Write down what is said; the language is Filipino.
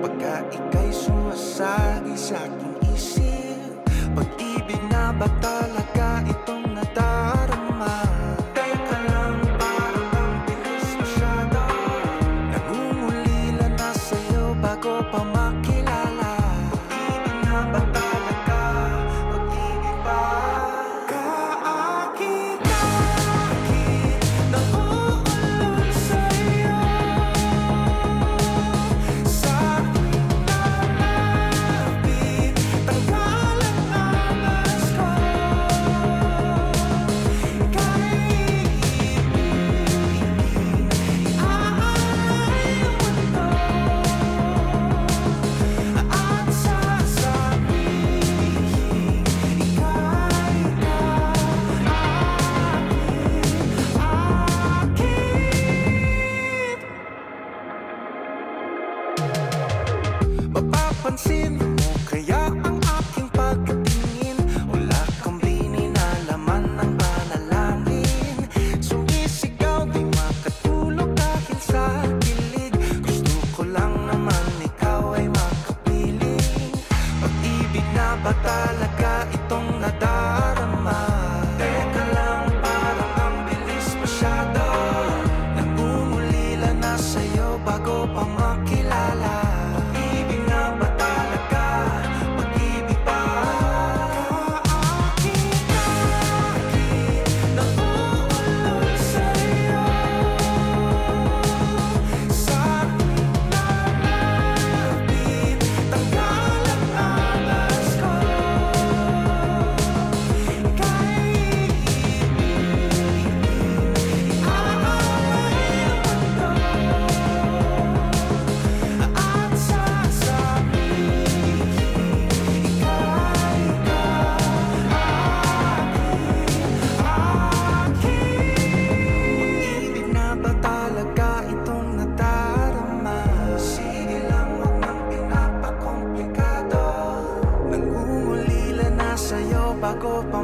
Pagka ika'y sumasagi sa aking isip, pag-ibig na ba talaga itong nadarama? Teka lang, parang ang bilis masyado. Nangungulila na sa'yo bago pa makilala. Pag-ibig na ba talaga? Pag-ibig ba? Kaakit-akit nauulol sa'yo. Sa tuwing lalapit, tanggal ang angas ko. Ika'y iibigin, iaalay ang mundo. At sasabihin, ika'y kaakit-akit. Mapapansin mo kaya ang aking pagtingin? Wala kang bininalaman ng panalangin. Sumisigaw di makatulog dahil sa kilig. Gusto ko lang naman ikaw ay makapiling. Pag-ibig na ba talaga itong nadarama? Teka lang, parang ang bilis masyado. Nangungulila na sa'yo bago pa makilala. Pag-ibig na ba talaga? Pag-ibig ba? Kaakit-akit nauulol sa'yo. Sa tuwing lalapit, tanggal ang angas ko. Ika'y iibigin, iaalay ang mundo. At sasabihin, ika'y kaakit-akit. Pag-ibig na ba talaga itong nadarama? Sige lang, huwag nang pinapakomplikado. Nangungulila na sa'yo bago pa